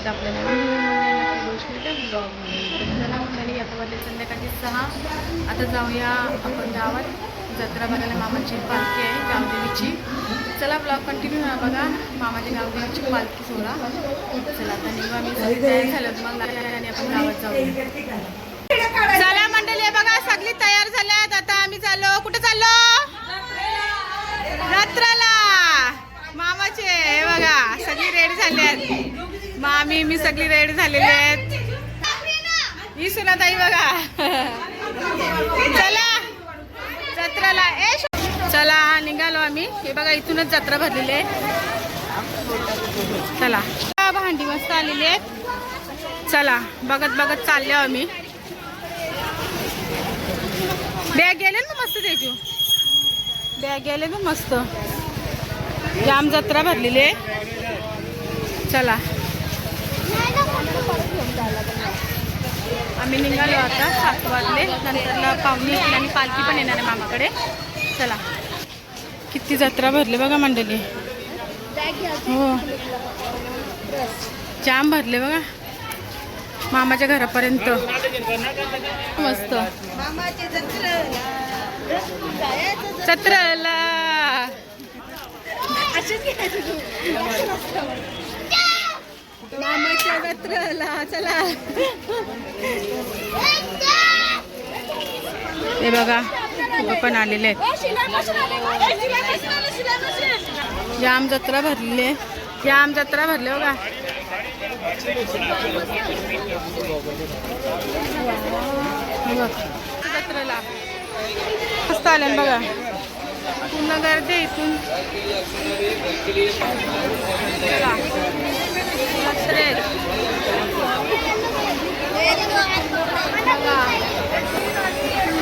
स्वागत आपल्या नवीन गोष्टीच्या ब्लॉगमध्ये. चला मंडळी, आता वाजले संध्याकाळची 6. आता जाऊया आपण गावात. जत्रा बघायला मामाची पालखी आहे गावदेवीची. चला ब्लॉग कंटिन्यू बघा. मामाच्या गावदेवीची पालखी सोहळा. चला आता निघू आम्ही. सगळी तयार झालं मग आणि आपण गावात जाऊया. चला मंडळी बघा, सगळी तयार झाल्यात. आता आम्ही चाललो. कुठे चाललो? जत्राला. मामाचे हे बघा सगळी रेडी झाली आहेत. मामी मी सगळी रेडी झालेली आहेत. ही सुनाताई बघा. चला जत्राला. चला निघालो आम्ही. हे बघा इथूनच जत्रा भरलेली आहे. चला भांडी मस्त आलेली आहेत. चला बघत बघत चाललो आम्ही. बॅग गेले ना मस्त त्याची. बॅग गेले ना मस्त. जाम जत्रा भरलेली आहे. चला आम्ही निघालो आता 7 वाजले. नंतरला पाहुणे आणि पालखी पण येणार आहे मामाकडे. चला किती जत्रा भरली बघा मंडळी. हो जाम भरले बघा मामाच्या घरापर्यंत. मस्त जत्रेला मामाच्या जत्रेला. चला हे बघा पण आलेले आहेत. जाम जत्रा भरलेली आहे. जाम जत्रा भरले बघा. जत्रेला मस्त आले बघा. पूर्ण गर्दी इथून. चला जत्रेत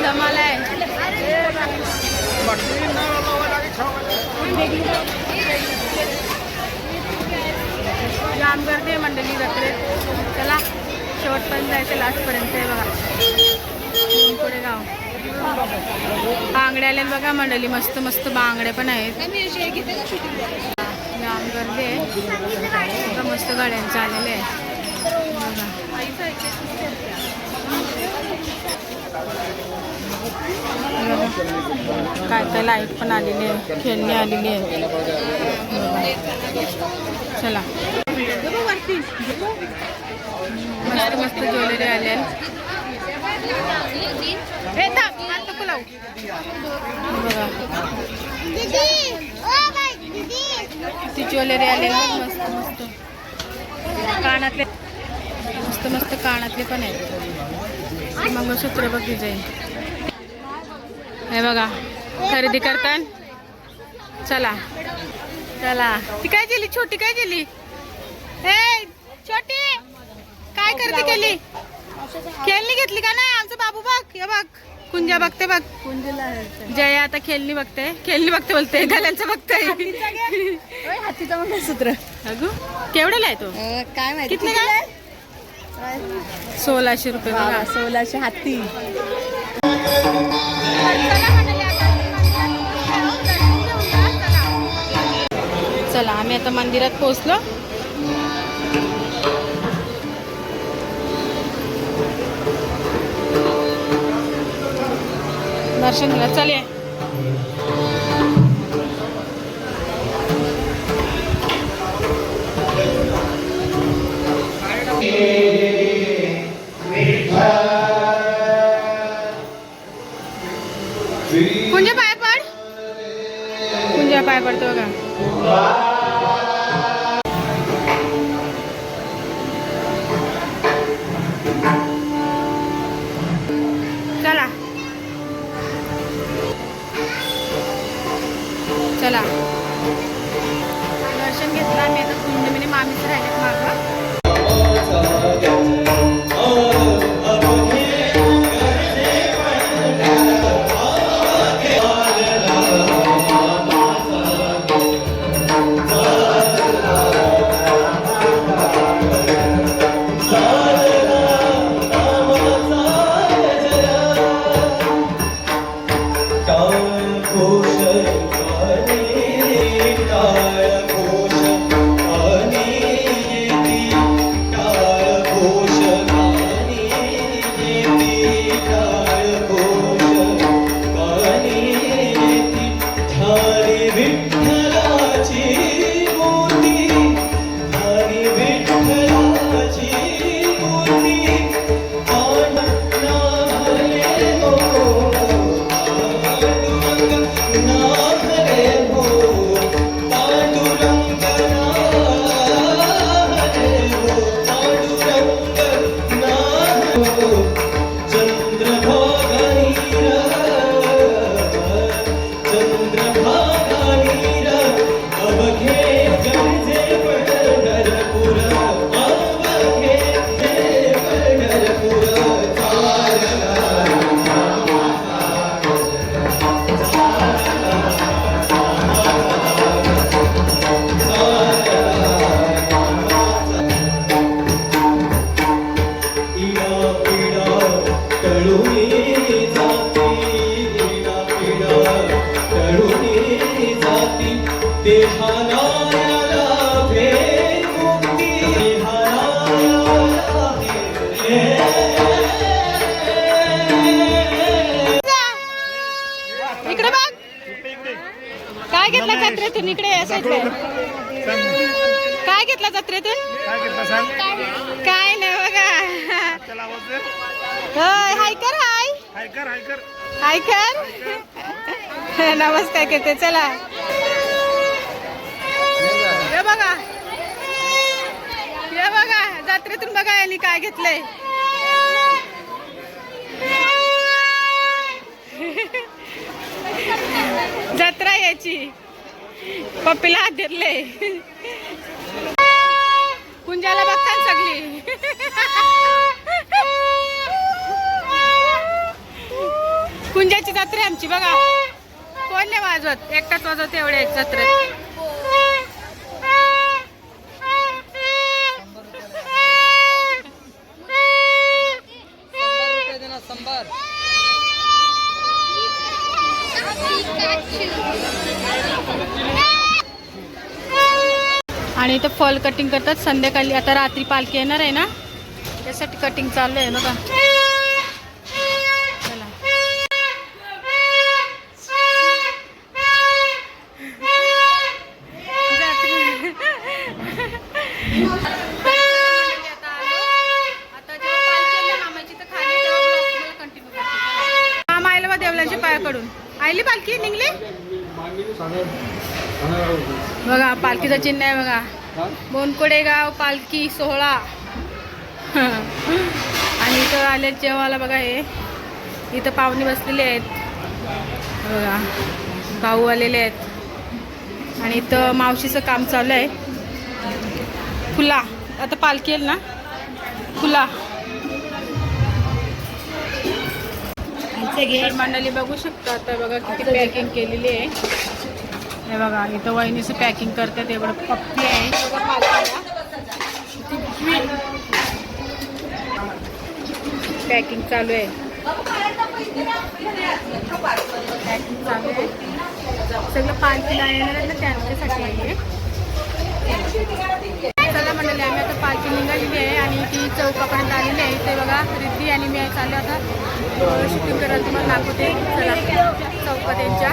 जमाला आहे. जाम गर्दी आहे मंडळी जत्रेत. चला शेवटपर्यंत जायचं. लास्टपर्यंत आहे बघा. पुढे गाव बांगड्या आल्या बघा मंडळी. मस्त मस्त बांगड्या पण आहेत. जाम गर्दी आहे. आता मस्त गाड्यांचं आलेले आहे काय काय लाईट पण आलेली आहे. खेळणी आलेली आहे. चला मस्त मस्त ज्वेलरी आले. बघा ती ज्वेलरी आलेली मस्त मस्त. कानातले मस्त मस्त कानातले पण आहेत. मंगळसूत्र बघ डिझाईन. हे बघा खरेदी करतान. चला चला. ती काय केली छोटी? काय केली हे छोटी? काय खरेदी केली? खेळणी घेतली का नाही? आमचं बाबू बघ. हे बघ कुंजा बघते बघ. जय आता खेळणी बघते. खेळणी बघते बोलते. गल्यांचं बघते. हातीचा मंगळसूत्र अगो केवढ्याला आहे तो? काय माहिती किती काय? 1600 रुपये बघा. 1600 हाती. चला आम्ही आता मंदिरात पोहोचलो. दर्शन घ्या. चल ये. कुंजा पाय पड. कुंजा पाय पडतो का? चला चला दर्शन घेतलं आम्ही. आता कुंडमिनी मामीच राहिलेत मागं. इकडे बघ. काय घेतलं जत्रेतून? इकडे असायचं. काय घेतलं जत्रेतून? काय नाही बघा. होय, हाय कर. हाय कर. नमस्कार करते. चला हे बघा, हे बघा जत्रेतून बघा यांनी काय घेतलंय. जत्रा याची पप्पीला हात धरले. कुंजाला बघतात सगळी. कुंजाची जत्रा आमची बघा. कोण नाही वाजवत, एकटाच वाजवत एवढ्या जत्रेत. आणि इथं फॉल कटिंग करतात संध्याकाळी. आता रात्री पालखी येणार आहे ना, त्यासाठी कटिंग चालू आहे बघा. चला आता जेव्हा पालखी येईल मामाची तर खाली तेव्हा कंटिन्यू करते. मामा आयला बा देवलांच्या पायाकडून आयली पालखी निघली बघा. पालखीचं चिन्ह आहे बघा, बोनकोडेगाव पालखी सोहळा. आणि इथं आले जेव्हाला बघा, हे इथं पाहुणे बसलेले आहेत बघा, भाऊ आलेले आहेत. आणि इथं मावशीचं काम चालू आहे. फुला आता पालखी येईल ना, फुला मंडळी बघू शकता. आता बघा किती पॅकिंग केलेली आहे. हे बघा इथं वहिनीचं पॅकिंग करतात. एवढं पप्पी आहे पॅकिंग चालू आहे. पॅकिंग चालू आहे सगळं. पालखीला येणार आहे ना, त्यांच्यासाठी आहे. चला म्हणाले आम्ही आता पालखी निघालेली आहे आणि ती चौकापर्यंत आलेली आहे. ते बघा रिद्धी आणि मी चालले आता शूटिंग करायला तुम्हाला दाखवते. चला चौका त्यांच्या.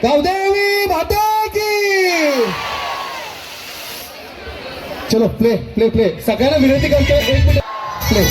गावदेवी माता की. चलो प्ले प्ले प्ले. सगळ्यांना विनंती करतो, एक मिनिट प्ले.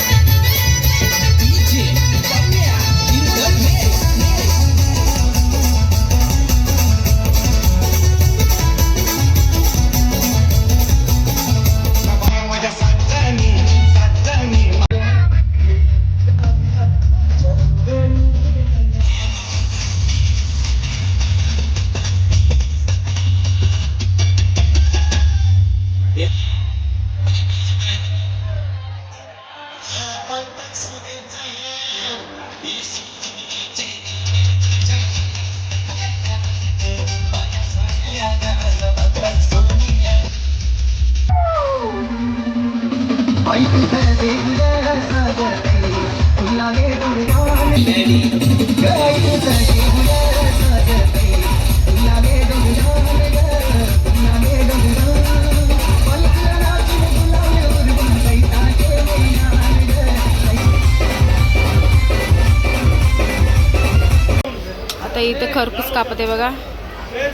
आता इथं खरपूस कापत आहे बघा.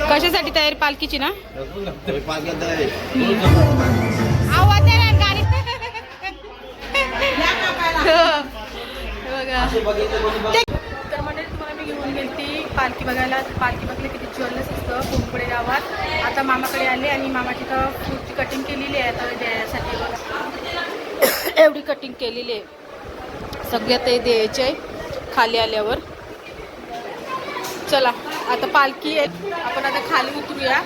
कशासाठी तयारी पालखीची ना? आवाज आहे ना गाडी. बघा तर म्हणजे तुम्हाला मी घेऊन गेली पालखी बघायला. पालखी बघली किती ज्वेलर्स असतं कोंबडे गावात. आता मामाकडे आले आणि मामाची तर फ्रूटची कटिंग केलेली आहे आता द्यायसाठी बघा. एवढी कटिंग केलेली आहे सगळ्यात ते द्यायचे आहे खाली आल्यावर. चला आता पालखी आहे आपण आता खाली उतरूया.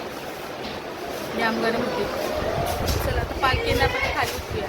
जामगाने होती. चला आता पालखीने आपण खाली उतरूया.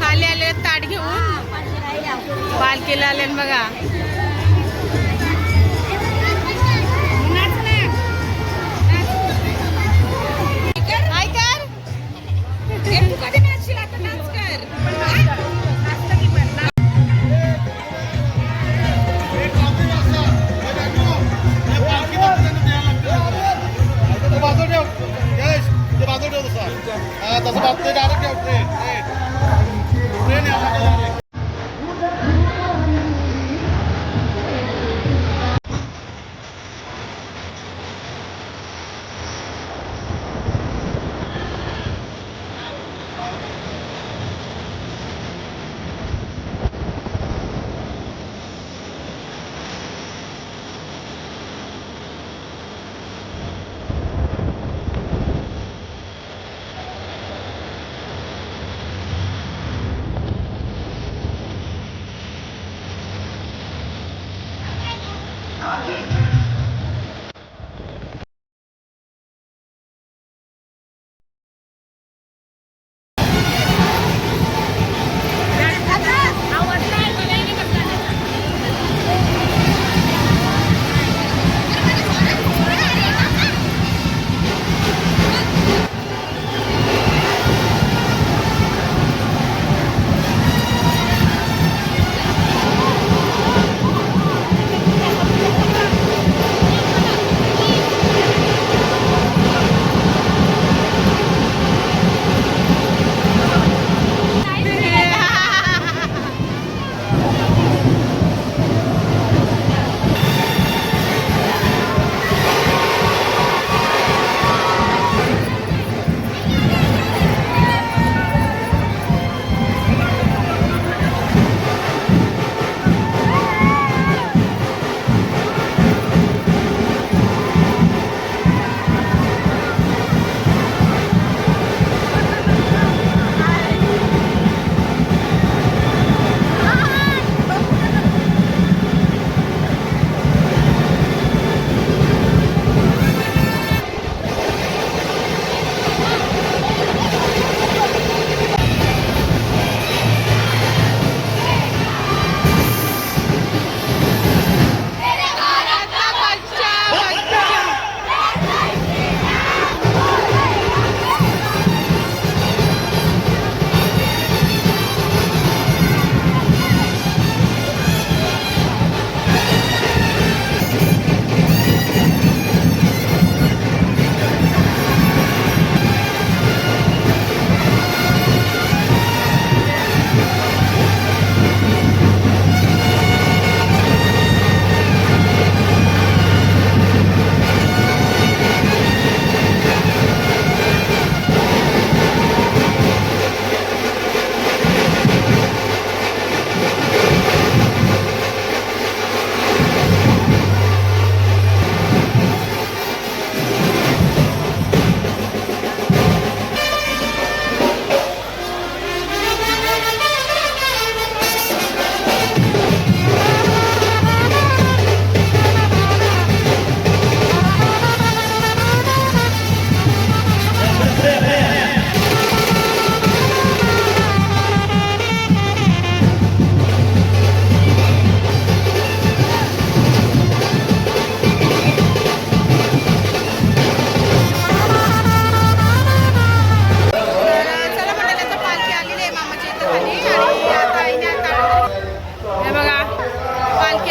खाली आले ताट घेऊन पालखीला आले बघा. तसं बाबतीत डायरेक्ट ट्रेन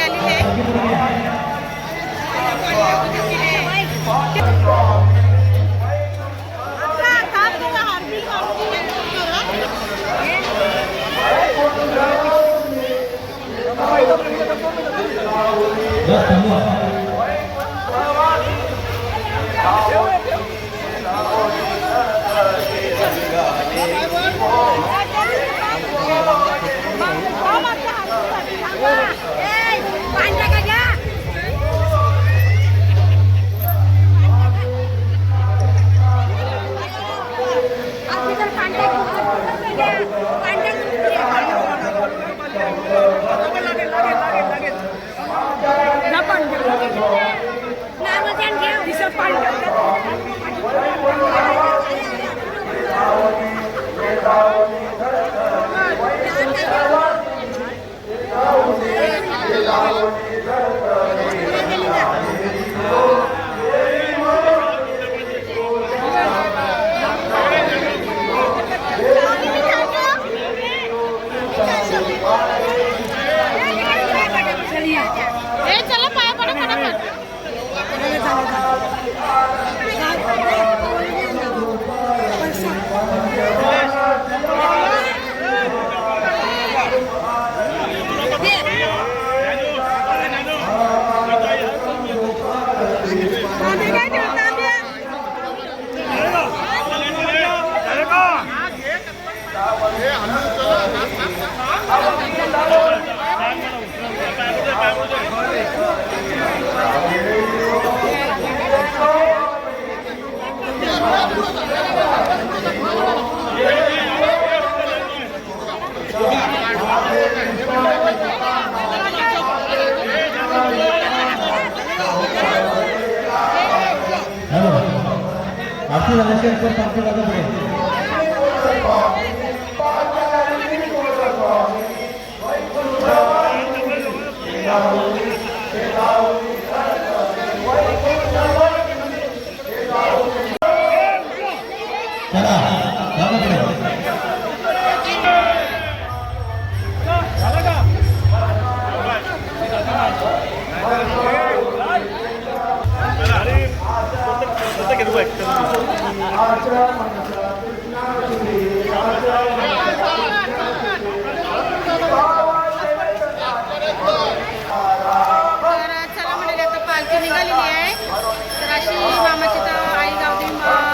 पालखी आलेली आहे. चला पाया पडा फटाफट. आपकी वजह से पार्टी वाला बने चला चला म्हणजे आता पालखी निघालेली आहे. तर अशी मामाची तर आई गावदेवी